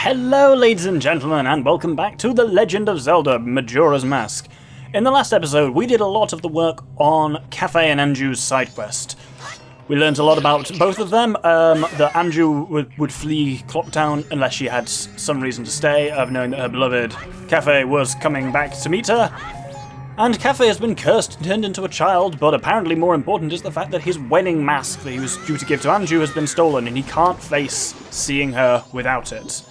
Hello ladies and gentlemen, and welcome back to The Legend of Zelda, Majora's Mask. In the last episode, we did a lot of the work on Kafei and Anju's side quest. We learned a lot about both of them, that Anju would flee Clocktown unless she had some reason to stay, of knowing that her beloved Kafei was coming back to meet her. And Kafei has been cursed and turned into a child, but apparently more important is the fact that his wedding mask that he was due to give to Anju has been stolen, and he can't face seeing her without it.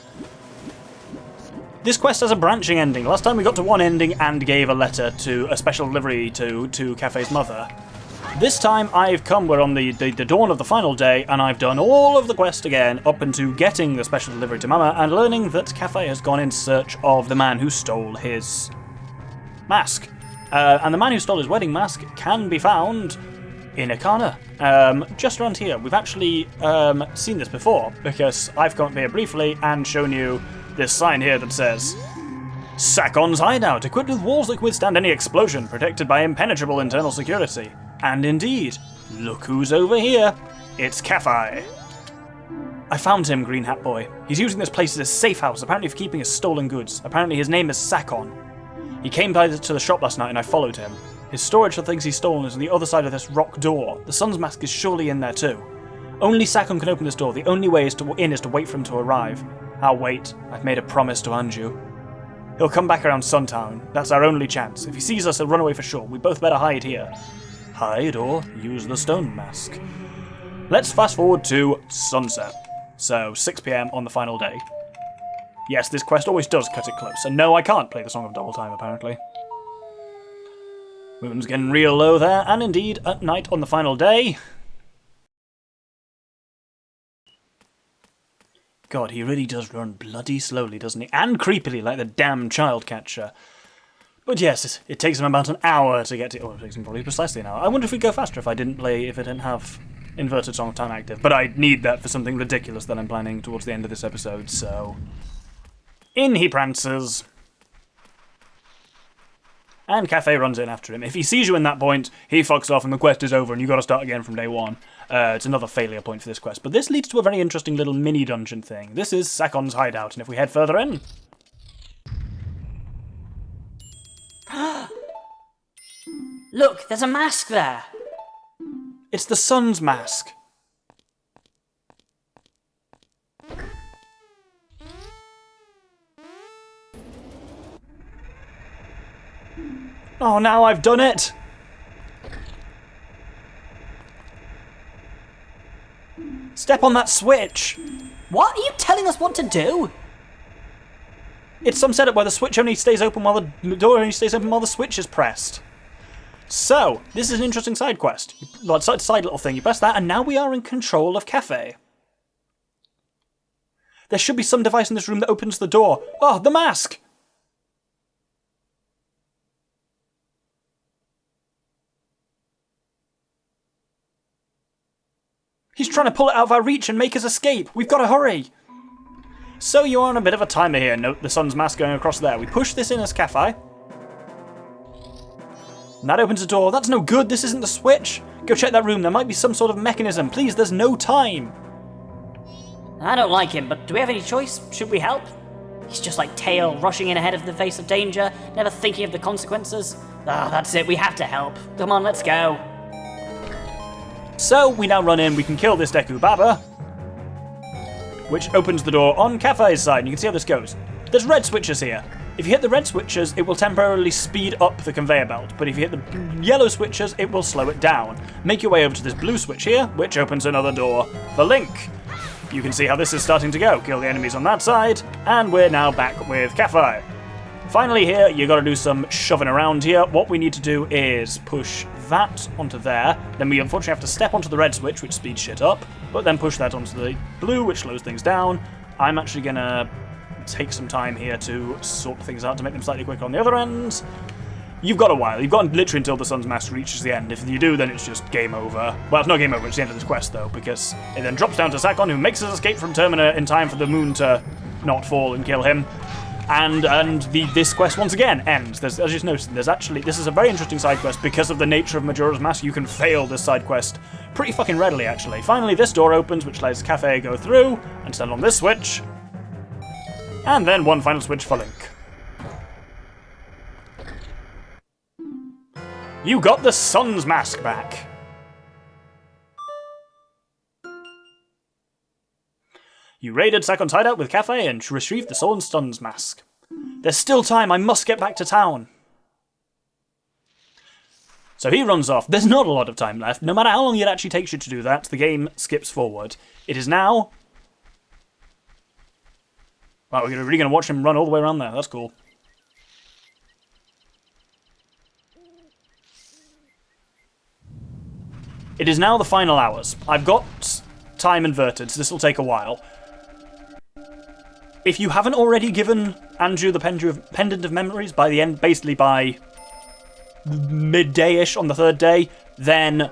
This quest has a branching ending. Last time we got to one ending and gave a letter to a special delivery to Kafei's mother. This time we're on the dawn of the final day, and I've done all of the quest again up into getting the special delivery to Mama and learning that Kafei has gone in search of the man who stole his mask. And the man who stole his wedding mask can be found in Ikana, just around here. We've actually seen this before, because I've come up here briefly and shown you this sign here that says, Sakon's Hideout, equipped with walls that can withstand any explosion, protected by impenetrable internal security. And indeed, look who's over here. It's Kafei. I found him, Green Hat Boy. He's using this place as a safe house, apparently for keeping his stolen goods. Apparently his name is Sakon. He came by to the shop last night and I followed him. His storage for things he's stolen is on the other side of this rock door. The sun's mask is surely in there too. Only Sakon can open this door. The only way is to wait for him to arrive. I'll wait. I've made a promise to Anju. He'll come back around Suntown. That's our only chance. If he sees us, he'll run away for sure. We both better hide here. Hide or use the stone mask. Let's fast forward to sunset. So 6 PM on the final day. Yes, this quest always does cut it close. And no, I can't play the Song of Double Time, apparently. Moon's getting real low there, and indeed, at night on the final day. God, he really does run bloody slowly, doesn't he? And creepily, like the damn child catcher. But yes, it takes him about an hour to get to... Oh, it takes him probably precisely an hour. I wonder if we'd go faster if I didn't have Inverted Song of Time active. But I need that for something ridiculous that I'm planning towards the end of this episode, so... In he prances. And Kafei runs in after him. If he sees you in that point, he fucks off and the quest is over and you've got to start again from day one. It's another failure point for this quest. But this leads to a very interesting little mini-dungeon thing. This is Sakon's hideout, and if we head further in... Look, there's a mask there! It's the sun's mask. Oh, now I've done it! Step on that switch! What? Are you telling us what to do? It's some setup where the switch only stays open while the door only stays open while the switch is pressed. So, this is an interesting side quest. Side little thing. You press that, and now we are in control of Kafei. There should be some device in this room that opens the door. Oh, the mask! He's trying to pull it out of our reach and make us escape. We've got to hurry. So you're on a bit of a timer here. Note the sun's mask going across there. We push this in as Kafei. And that opens the door. That's no good. This isn't the switch. Go check that room. There might be some sort of mechanism. Please, there's no time. I don't like him, but do we have any choice? Should we help? He's just like Tail, rushing in ahead of the face of danger, never thinking of the consequences. Ah, that's it. We have to help. Come on, let's go. So we now run in, we can kill this Deku Baba, which opens the door on Kafei's side, and you can see how this goes. There's red switches here. If you hit the red switches, it will temporarily speed up the conveyor belt, but if you hit the yellow switches, it will slow it down. Make your way over to this blue switch here, which opens another door for Link. You can see how this is starting to go. Kill the enemies on that side, and we're now back with Kafei. Finally here, you got to do some shoving around here. What we need to do is push that onto there. Then we unfortunately have to step onto the red switch, which speeds shit up, but then push that onto the blue, which slows things down. I'm actually going to take some time here to sort things out to make them slightly quicker on the other end. You've got a while. You've got literally until the sun's mask reaches the end. If you do, then it's just game over. Well, it's not game over, it's the end of this quest, though, because it then drops down to Sakon, who makes his escape from Termina in time for the moon to not fall and kill him. And this quest once again ends. As you just noticed, this is a very interesting side quest because of the nature of Majora's Mask. You can fail this side quest pretty fucking readily, actually. Finally, this door opens, which lets Kafei go through and stand on this switch. And then one final switch for Link. You got the Sun's Mask back. You raided Sakon's hideout with Kafei and retrieved the Soul and Sun's Mask. There's still time, I must get back to town. So he runs off. There's not a lot of time left. No matter how long it actually takes you to do that, the game skips forward. It is now... Wow, we're really going to watch him run all the way around there. That's cool. It is now the final hours. I've got time inverted, so this will take a while. If you haven't already given Anju the Pendant of Memories by the end, basically by midday-ish on the third day, then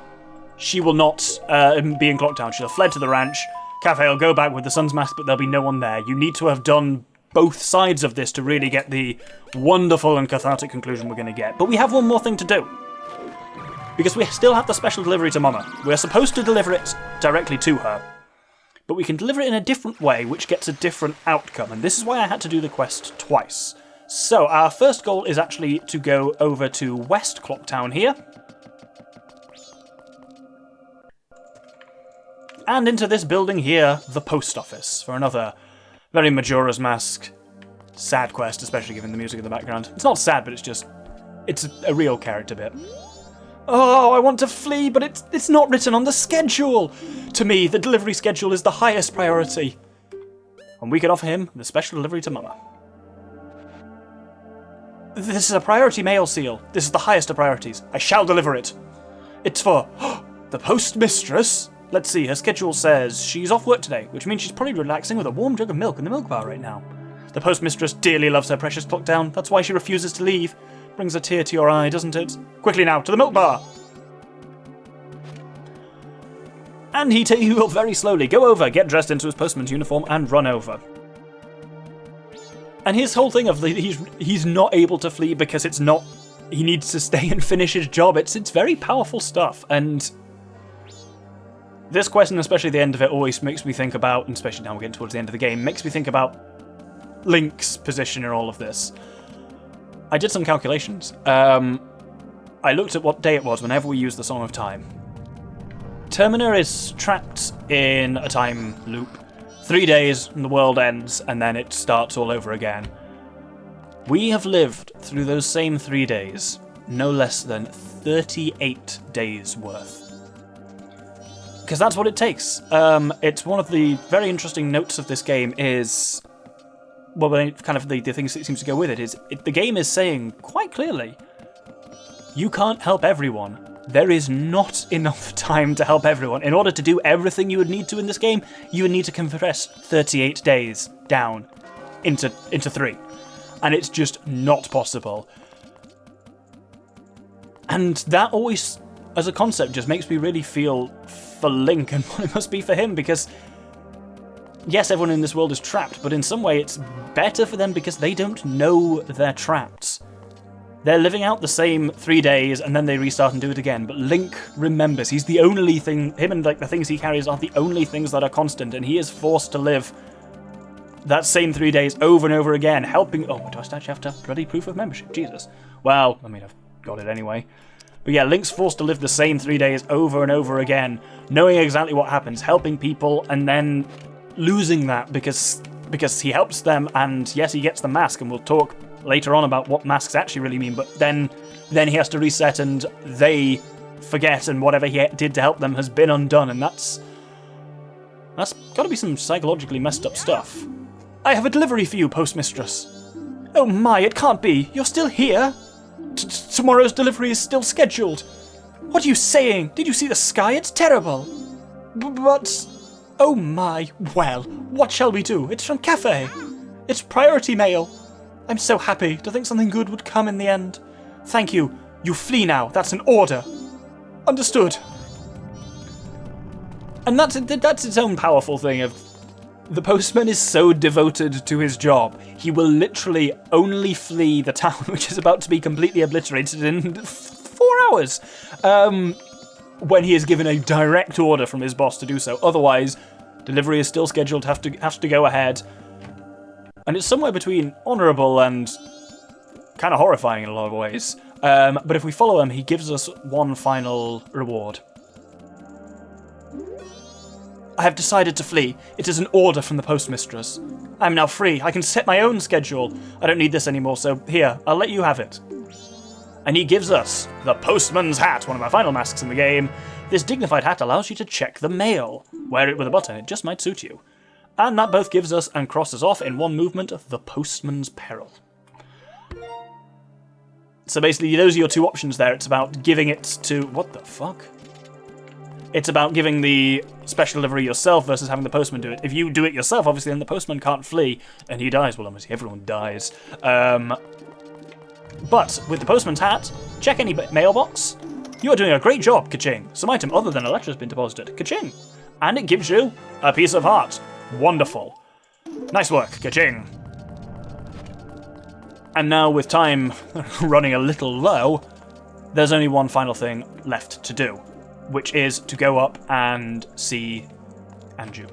she will not be in Clocktown. She'll have fled to the ranch. Kafei will go back with the Sun's Mask, but there'll be no one there. You need to have done both sides of this to really get the wonderful and cathartic conclusion we're going to get. But we have one more thing to do. Because we still have the special delivery to Mama. We're supposed to deliver it directly to her. But we can deliver it in a different way, which gets a different outcome. And this is why I had to do the quest twice. So our first goal is actually to go over to West Clocktown here. And into this building here, the post office, for another very Majora's Mask sad quest, especially given the music in the background. It's not sad, but it's a real character bit. Oh, I want to flee, but it's not written on the schedule! To me, the delivery schedule is the highest priority. And we can offer him the special delivery to Mama. This is a priority mail seal. This is the highest of priorities. I shall deliver it. It's for the postmistress. Let's see, her schedule says she's off work today, which means she's probably relaxing with a warm jug of milk in the milk bar right now. The postmistress dearly loves her precious Clocktown. That's why she refuses to leave. Brings a tear to your eye, doesn't it? Quickly now, to the milk bar! And he will very slowly go over, get dressed into his postman's uniform, and run over. And his whole thing of he's not able to flee because it's not... He needs to stay and finish his job. It's very powerful stuff, and... This quest, and especially the end of it, always makes me think about, and especially now we're getting towards the end of the game, makes me think about Link's position in all of this. I did some calculations. I looked at what day it was whenever we used the Song of Time. Termina is trapped in a time loop. 3 days and the world ends, and then it starts all over again. We have lived through those same 3 days, no less than 38 days worth. Because that's what it takes. It's one of the very interesting notes of this game is... Well, kind of the things that seems to go with it is the game is saying quite clearly, you can't help everyone. There is not enough time to help everyone. In order to do everything you would need to in this game, you would need to compress 38 days down into 3. And it's just not possible. And that always, as a concept, just makes me really feel for Link and what it must be for him, because yes, everyone in this world is trapped, but in some way it's better for them because they don't know they're trapped. They're living out the same 3 days and then they restart and do it again, but Link remembers. He's the only thing, him and the things he carries are the only things that are constant, and he is forced to live that same 3 days over and over again, helping... Oh, do I actually have to bloody proof of membership? Jesus. Well, I mean, I've got it anyway. But yeah, Link's forced to live the same 3 days over and over again, knowing exactly what happens, helping people, and then losing that because he helps them, and yes, he gets the mask, and we'll talk later on about what masks actually really mean, but then he has to reset and they forget, and whatever he did to help them has been undone, and that's got to be some psychologically messed up stuff. I have a delivery for you, postmistress. Oh my, it can't be. You're still here? Tomorrow's delivery is still scheduled. What are you saying? Did you see the sky? It's terrible. But... Oh my, well, what shall we do? It's from Kafei. It's priority mail. I'm so happy to think something good would come in the end. Thank you. You flee now. That's an order. Understood. And that's its own powerful thing of... The postman is so devoted to his job, he will literally only flee the town, which is about to be completely obliterated in 4 hours. When he is given a direct order from his boss to do so. Otherwise, delivery is still scheduled, has to go ahead. And it's somewhere between honourable and kind of horrifying in a lot of ways. But if we follow him, he gives us one final reward. I have decided to flee. It is an order from the postmistress. I am now free. I can set my own schedule. I don't need this anymore, so here, I'll let you have it. And he gives us the postman's hat, one of our final masks in the game. This dignified hat allows you to check the mail. Wear it with a button, it just might suit you. And that both gives us and crosses off in one movement the postman's peril. So basically, those are your two options there. It's about giving it to... What the fuck? It's about giving the special delivery yourself versus having the postman do it. If you do it yourself, obviously, then the postman can't flee, and he dies. Well, obviously, everyone dies. But with the postman's hat, check any mailbox. You are doing a great job, ka-ching. Some item other than a letter has been deposited, ka-ching. And it gives you a piece of heart. Wonderful. Nice work, ka-ching. And now, with time running a little low, there's only one final thing left to do, which is to go up and see Anju.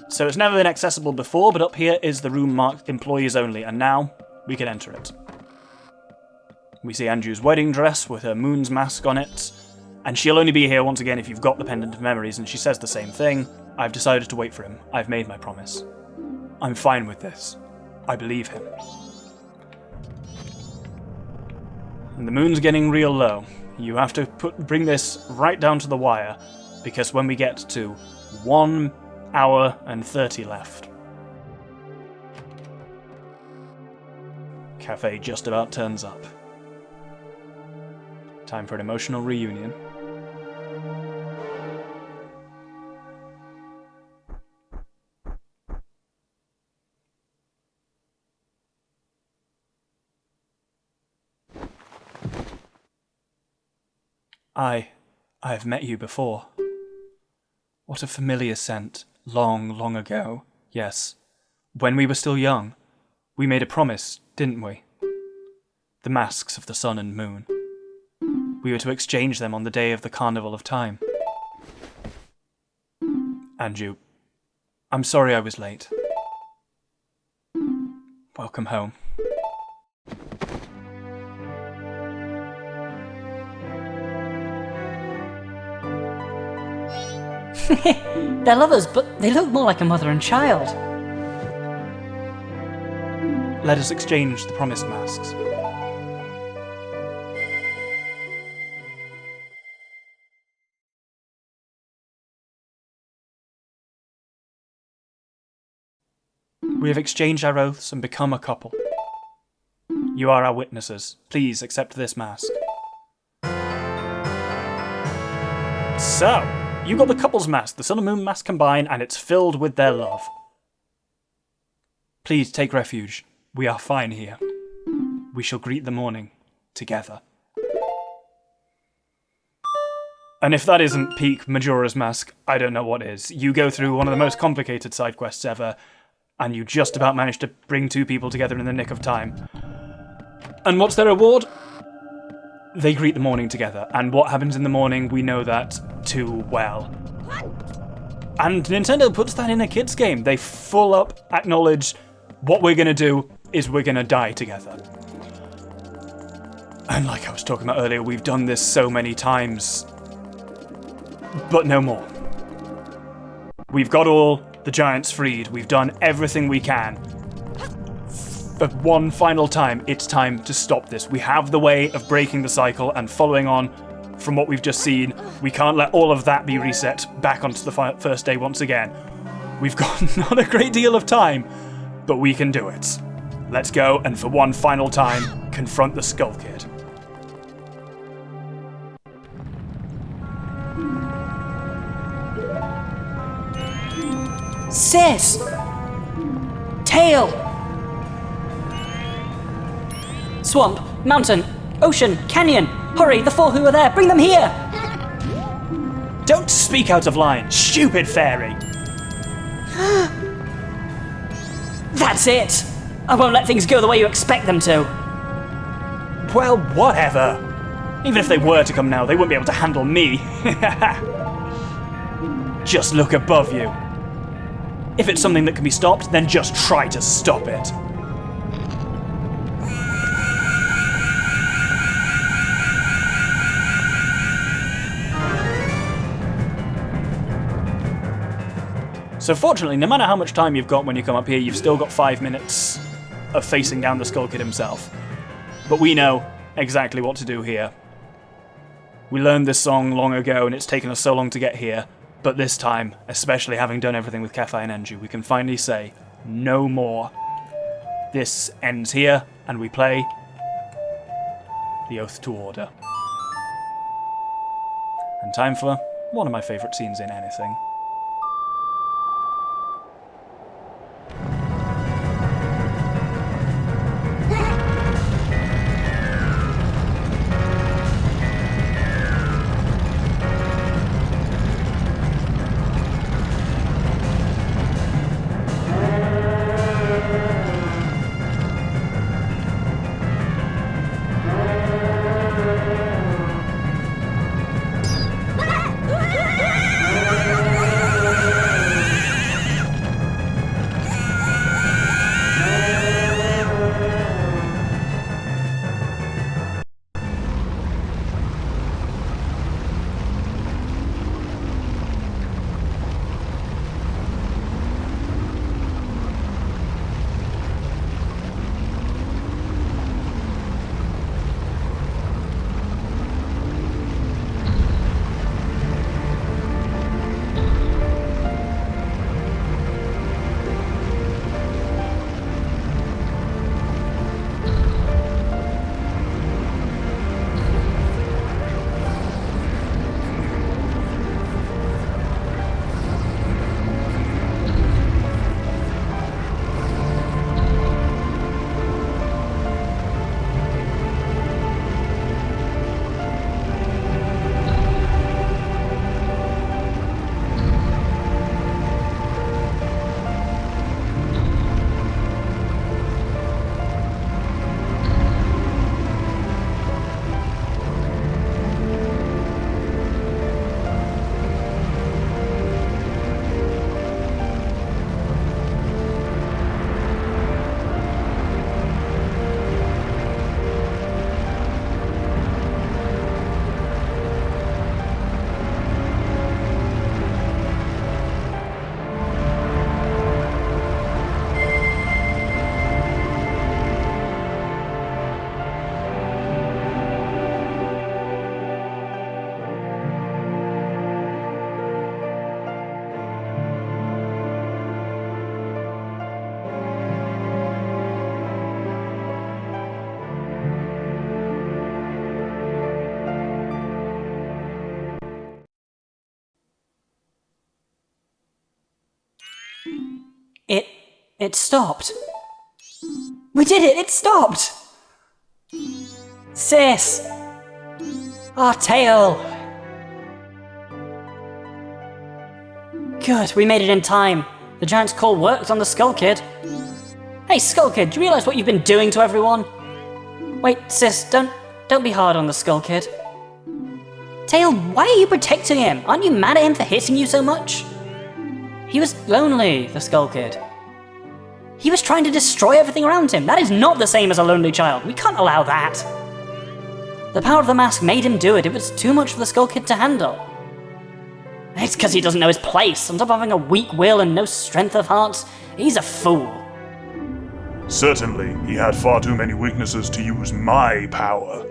So it's never been accessible before, but up here is the room marked employees only, and now we can enter it. We see Anju's wedding dress with her moon's mask on it, and she'll only be here once again if you've got the Pendant of Memories, and she says the same thing. I've decided to wait for him. I've made my promise. I'm fine with this. I believe him. And the moon's getting real low. You have to bring this right down to the wire, because when we get to 1 hour and 30 left, Kafei just about turns up. Time for an emotional reunion. I have met you before. What a familiar scent, long, long ago. Yes, when we were still young, we made a promise, didn't we? The masks of the sun and moon. We were to exchange them on the day of the Carnival of Time. Anju, I'm sorry I was late. Welcome home. They're lovers, but they look more like a mother and child. Let us exchange the promised masks. We have exchanged our oaths and become a couple. You are our witnesses. Please accept this mask. So, you got the couple's mask, the sun and moon mask combined, and it's filled with their love. Please take refuge. We are fine here. We shall greet the morning together. And if that isn't peak Majora's Mask, I don't know what is. You go through one of the most complicated side quests ever, and you just about manage to bring two people together in the nick of time. And what's their reward? They greet the morning together, and what happens in the morning, we know that too well. And Nintendo puts that in a kid's game. They full up acknowledge what we're going to do is we're going to die together. And like I was talking about earlier, we've done this so many times, but no more. We've got all the giants freed. We've done everything we can. For one final time, it's time to stop this. We have the way of breaking the cycle and following on from what we've just seen. We can't let all of that be reset back onto the first day once again. We've got not a great deal of time, but we can do it. Let's go and for one final time, confront the Skull Kid. Sis! Tail! Swamp, mountain, ocean, canyon! Hurry, the four who are there, bring them here! Don't speak out of line, stupid fairy! That's it! I won't let things go the way you expect them to. Well, whatever. Even if they were to come now, they wouldn't be able to handle me. Just look above you. If it's something that can be stopped, then just try to stop it. So fortunately, no matter how much time you've got when you come up here, you've still got 5 minutes of facing down the Skull Kid himself. But we know exactly what to do here. We learned this song long ago, and it's taken us so long to get here. But this time, especially having done everything with Kafei and Anju, we can finally say, no more. This ends here, and we play the Oath to Order. And time for one of my favourite scenes in anything. It stopped. We did it! It stopped! Sis! Our tail! Good, we made it in time. The giant's call worked on the Skull Kid. Hey, Skull Kid, do you realize what you've been doing to everyone? Wait, sis, don't be hard on the Skull Kid. Tail, why are you protecting him? Aren't you mad at him for hitting you so much? He was lonely, the Skull Kid. He was trying to destroy everything around him. That is not the same as a lonely child. We can't allow that. The power of the mask made him do it. It was too much for the Skull Kid to handle. It's because he doesn't know his place. On top of having a weak will and no strength of heart, he's a fool. Certainly, he had far too many weaknesses to use my power.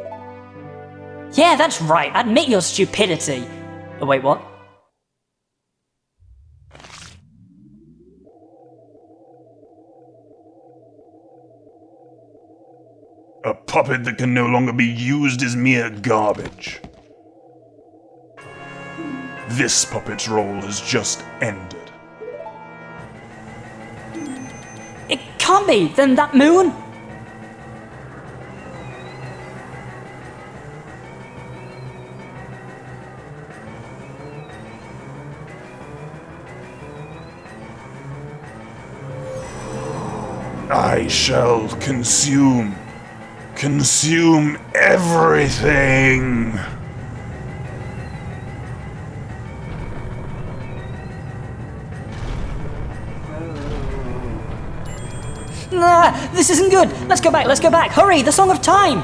Yeah, that's right. Admit your stupidity. Oh, wait, what? A puppet that can no longer be used is mere garbage. This puppet's role has just ended. It can't be! Then that moon? I shall consume everything! Nah, this isn't good. Let's go back. Hurry, the Song of Time.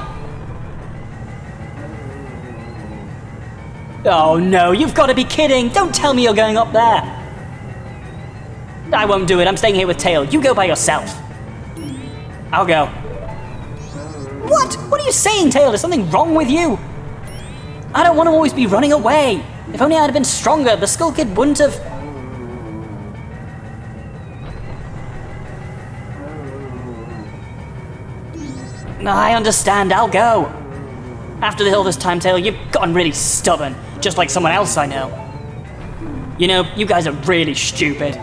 Oh no, you've got to be kidding. Don't tell me you're going up there. I won't do it. I'm staying here with Tail. You go by yourself. I'll go. What? What are you saying, Tail? Is something wrong with you? I don't want to always be running away. If only I'd have been stronger, the Skull Kid wouldn't have... I understand, I'll go. After all this time, Tail, you've gotten really stubborn, just like someone else I know. You know, you guys are really stupid.